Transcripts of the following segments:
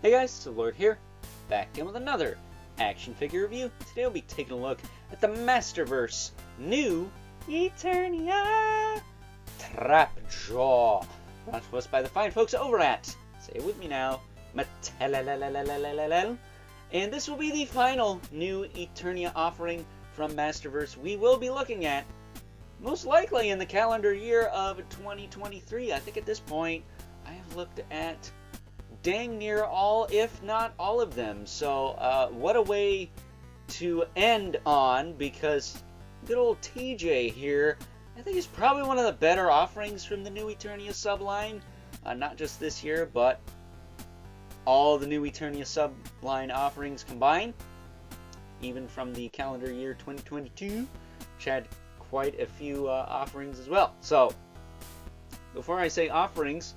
Hey guys, so Lord here, back again with another action figure review. Today we'll be taking a look at the Masterverse new Eternia Trapjaw, brought to us by the fine folks over at, say it with me now, Mattel. And this will be the final new Eternia offering from Masterverse we will be looking at, most likely in the calendar year of 2023. I think at this point I have looked at dang near all, if not all of them. So what a way to end on, because good old TJ here, I think, is probably one of the better offerings from the new Eternia subline. Not just this year, but all the new Eternia subline offerings combined, even from the calendar year 2022, which had quite a few offerings as well. So before I say offerings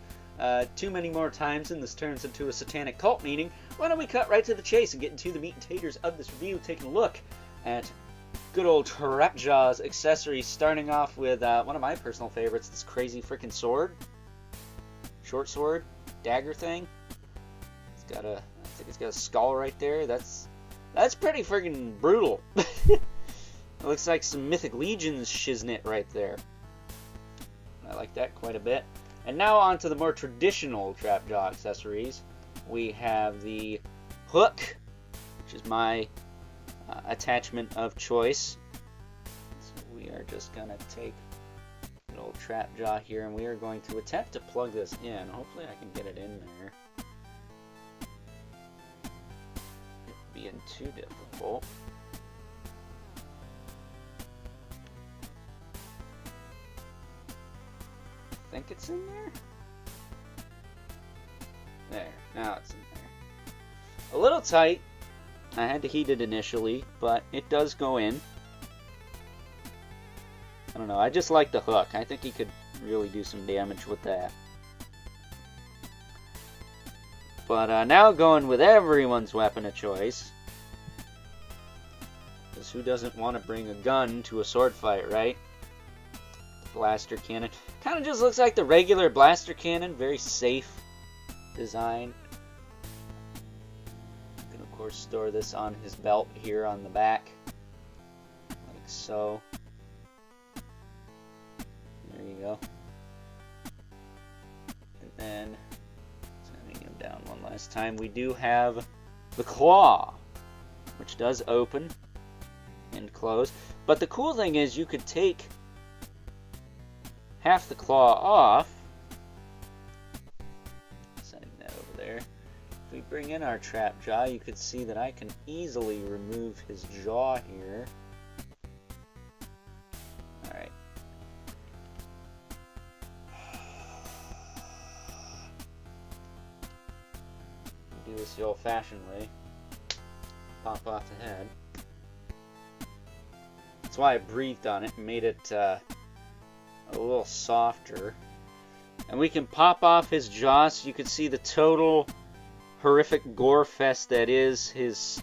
too many more times and this turns into a satanic cult meeting, why don't we cut right to the chase and get into the meat and taters of this review, taking a look at good old Trapjaw's accessories, starting off with one of my personal favorites, this crazy freaking sword. Short sword, dagger thing. It's got a, I think it's got a skull right there. That's pretty freaking brutal. It looks like some Mythic Legions shiznit right there. I like that quite a bit. And now on to the more traditional Trapjaw accessories. We have the hook, which is my attachment of choice. So we are just going to take an old Trapjaw here, and we are going to attempt to plug this in. Hopefully I can get it in there. It being too difficult. I think it's in there. There, now it's in there. A little tight. I had to heat it initially, but it does go in. I don't know, I just like the hook. I think he could really do some damage with that. But now going with everyone's weapon of choice. Because who doesn't want to bring a gun to a sword fight, right? Blaster cannon. Kind of just looks like the regular blaster cannon. Very safe design. You can of course store this on his belt here on the back, like so. There you go. And then, sending him down one last time, we do have the claw, which does open and close. But the cool thing is you could take half the claw off, setting that over there. If we bring in our Trapjaw, you could see that I can easily remove his jaw here. Alright. Do this the old-fashioned way. Pop off the head. That's why I breathed on it and made it a little softer. And we can pop off his jaw so you can see the total horrific gore fest that is his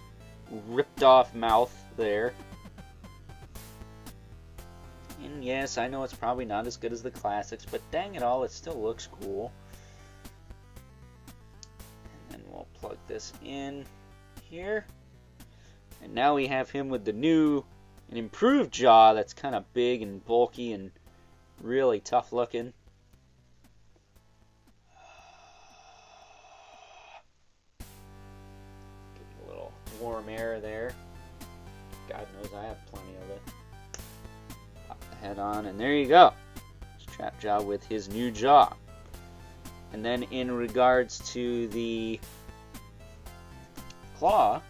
ripped off mouth there. And yes, I know it's probably not as good as the classics, but dang it all, it still looks cool. And then we'll plug this in here. And now we have him with the new and improved jaw that's kind of big and bulky and really tough looking. Get a little warm air there. God knows I have plenty of it. Pop the head on, and there you go. It's Trapjaw with his new jaw. And then in regards to the claw,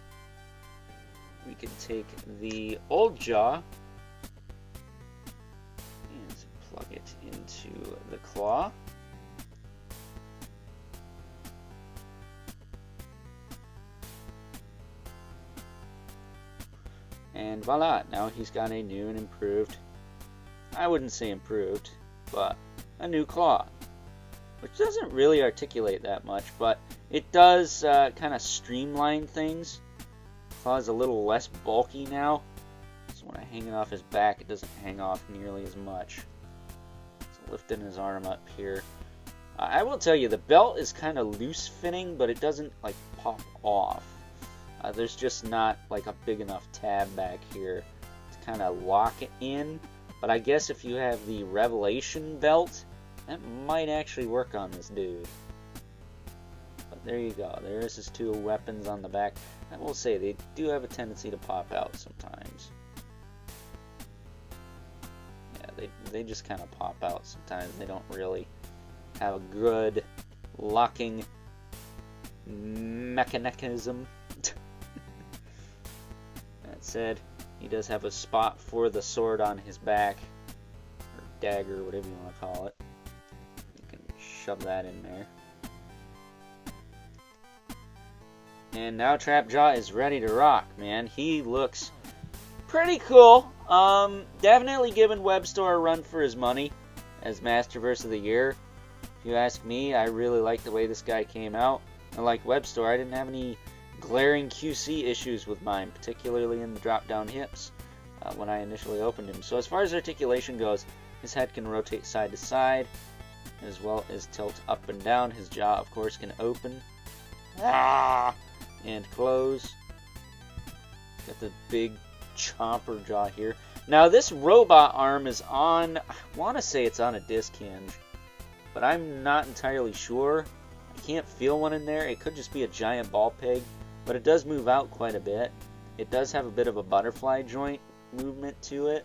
we can take the old jaw, plug it into the claw. And voila, now he's got a new and improved, I wouldn't say improved, but a new claw. Which doesn't really articulate that much, but it does kind of streamline things. The claw is a little less bulky now, so when I hang it off his back, it doesn't hang off nearly as much. Lifting his arm up here. I will tell you, the belt is kind of loose fitting, but it doesn't like pop off. There's just not like a big enough tab back here to kind of lock it in. But I guess if you have the Revelation belt, that might actually work on this dude. But there you go. There's his two weapons on the back. I will say they do have a tendency to pop out sometimes. Yeah, they just kind of pop out sometimes. They don't really have a good locking mechanism. That said, he does have a spot for the sword on his back, or dagger, whatever you want to call it. You can shove that in there. And now Trapjaw is ready to rock, man. He looks pretty cool. Definitely giving Webstore a run for his money as Masterverse of the Year. If you ask me, I really like the way this guy came out. Unlike Webstore, I didn't have any glaring QC issues with mine, particularly in the drop-down hips when I initially opened him. So as far as articulation goes, his head can rotate side to side, as well as tilt up and down. His jaw, of course, can open and close. Got the big chomper jaw here. Now this robot arm is on, I want to say it's on a disc hinge, but I'm not entirely sure. I can't feel one in there. It could just be a giant ball peg, but it does move out quite a bit. It does have a bit of a butterfly joint movement to it.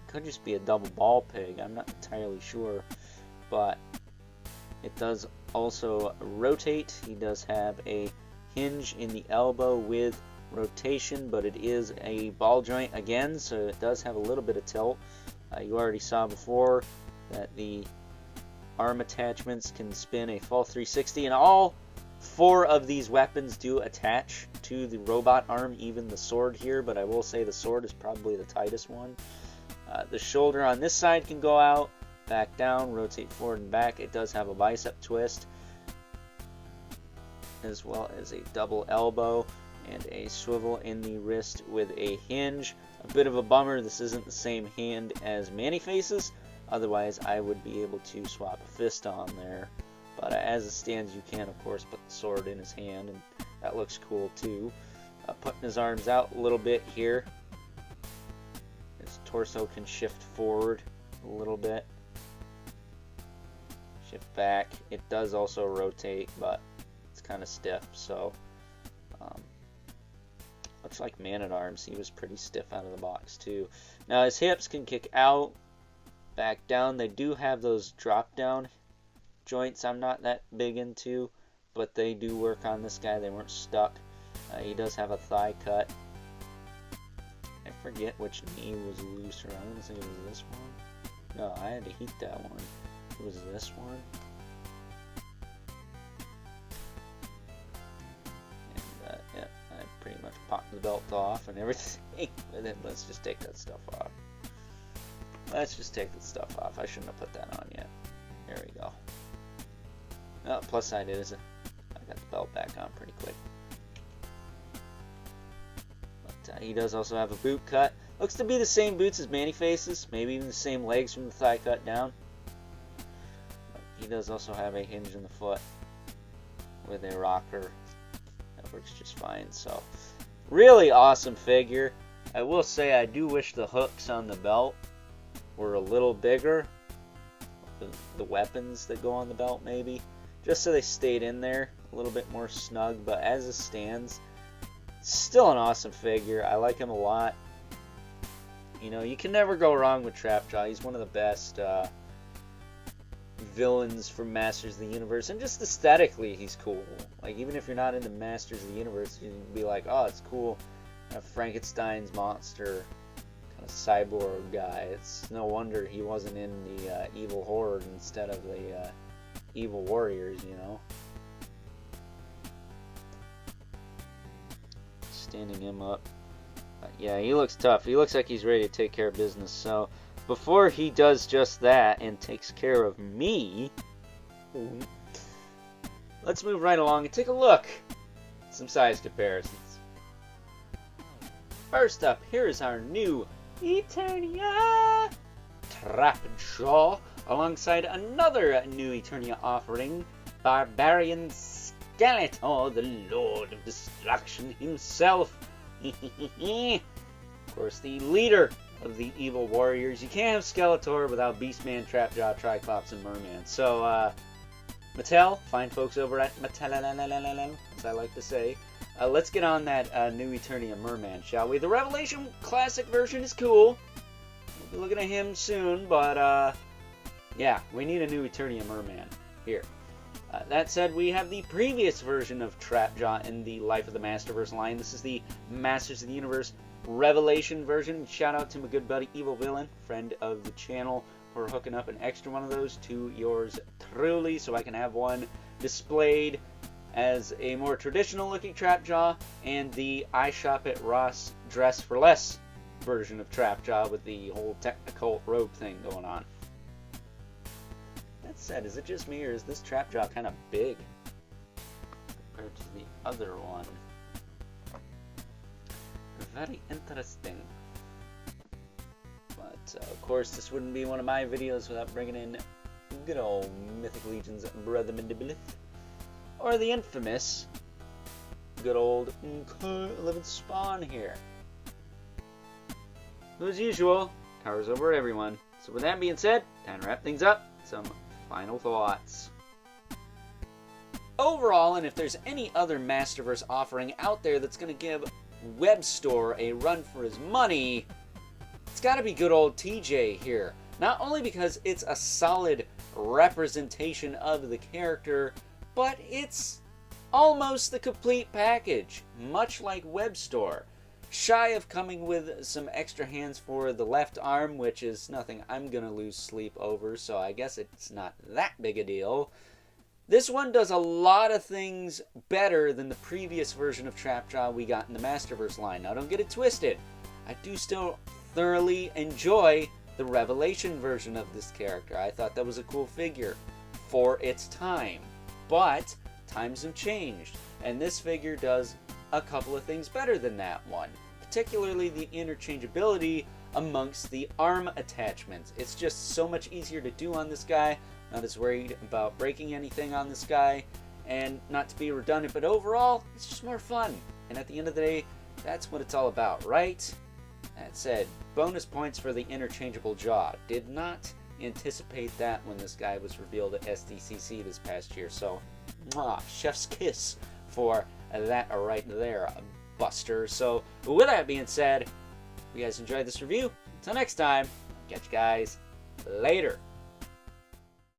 Could just be a double ball peg. I'm not entirely sure, but it does also rotate. He does have a hinge in the elbow with rotation, but it is a ball joint again, so it does have a little bit of tilt. You already saw before that the arm attachments can spin a full 360, and all four of these weapons do attach to the robot arm, even the sword here, but I will say the sword is probably the tightest one. The shoulder on this side can go out, back down, rotate forward and back. It does have a bicep twist, as well as a double elbow and a swivel in the wrist with a hinge. A bit of a bummer, this isn't the same hand as Manny-Face's, otherwise I would be able to swap a fist on there. But as it stands, you can of course put the sword in his hand, and that looks cool too. Putting his arms out a little bit here. His torso can shift forward a little bit. Shift back. It does also rotate, but it's kind of stiff, so much like Man-at-Arms, he was pretty stiff out of the box too. Now his hips can kick out, back down. They do have those drop-down joints I'm not that big into, but they do work on this guy. They weren't stuck. He does have a thigh cut. I forget which knee was looser. I don't think it was this one. No, I had to heat that one. It was this one. And yeah, I pretty much popped the belt off and everything. And then let's just take that stuff off. Let's just take that stuff off. I shouldn't have put that on yet. There we go. Oh, plus side is I got the belt back on pretty quick. But he does also have a boot cut. Looks to be the same boots as Manny-Face's, maybe even the same legs from the thigh cut down. But he does also have a hinge in the foot with a rocker. That works just fine. So, really awesome figure. I will say I do wish the hooks on the belt were a little bigger. The weapons that go on the belt maybe. Just so they stayed in there a little bit more snug, but as it stands, still an awesome figure. I like him a lot. You know, you can never go wrong with Trapjaw. He's one of the best villains from Masters of the Universe, and just aesthetically, he's cool. Like, even if you're not into Masters of the Universe, you can be like, oh, it's cool. Frankenstein's monster, kind of cyborg guy. It's no wonder he wasn't in the Evil Horde instead of the Evil Warriors, you know. Standing him up. Yeah, he looks tough. He looks like he's ready to take care of business. So, before he does just that and takes care of me, let's move right along and take a look at some size comparisons. First up, here is our new Eternia Trapjaw alongside another new Eternia offering, Barbarian Skeletor, the Lord of Destruction himself. Of course, the leader of the evil warriors. You can't have Skeletor without Beastman, Trapjaw, Triclops, and Merman. So, Mattel, fine folks over at Mattel, as I like to say, let's get on that new Eternia Merman, shall we? The Revelation Classic version is cool. We'll be looking at him soon, but, yeah, we need a new Eternia Merman here. That said, we have the previous version of Trapjaw in the Life of the Masterverse line. This is the Masters of the Universe Revelation version. Shout out to my good buddy Evil Villain, friend of the channel, for hooking up an extra one of those to yours truly, so I can have one displayed as a more traditional looking Trapjaw, and the I Shop at Ross Dress for Less version of Trapjaw with the whole technical robe thing going on. That said, is it just me, or is this Trapjaw kind of big compared to the other one? Very interesting. But, of course, this wouldn't be one of my videos without bringing in good old Mythic Legion's Brother Mandibuloth, or the infamous good old 11th Spawn here, who, as usual, towers over everyone. So with that being said, time to wrap things up. Some final thoughts. Overall, and if there's any other Masterverse offering out there that's going to give WebStore a run for his money, it's got to be good old TJ here. Not only because it's a solid representation of the character, but it's almost the complete package, much like WebStore. Shy of coming with some extra hands for the left arm, which is nothing I'm going to lose sleep over, so I guess it's not that big a deal. This one does a lot of things better than the previous version of Trapjaw we got in the Masterverse line. Now, don't get it twisted. I do still thoroughly enjoy the Revelation version of this character. I thought that was a cool figure for its time. But times have changed, and this figure does a couple of things better than that one. Particularly the interchangeability amongst the arm attachments. It's just so much easier to do on this guy. Not as worried about breaking anything on this guy, and not to be redundant, but overall, it's just more fun. And at the end of the day, that's what it's all about, right? That said, bonus points for the interchangeable jaw. Did not anticipate that when this guy was revealed at SDCC this past year, so chef's kiss for that right there, Buster. So with that being said, if you guys enjoyed this review, until next time, catch you guys later.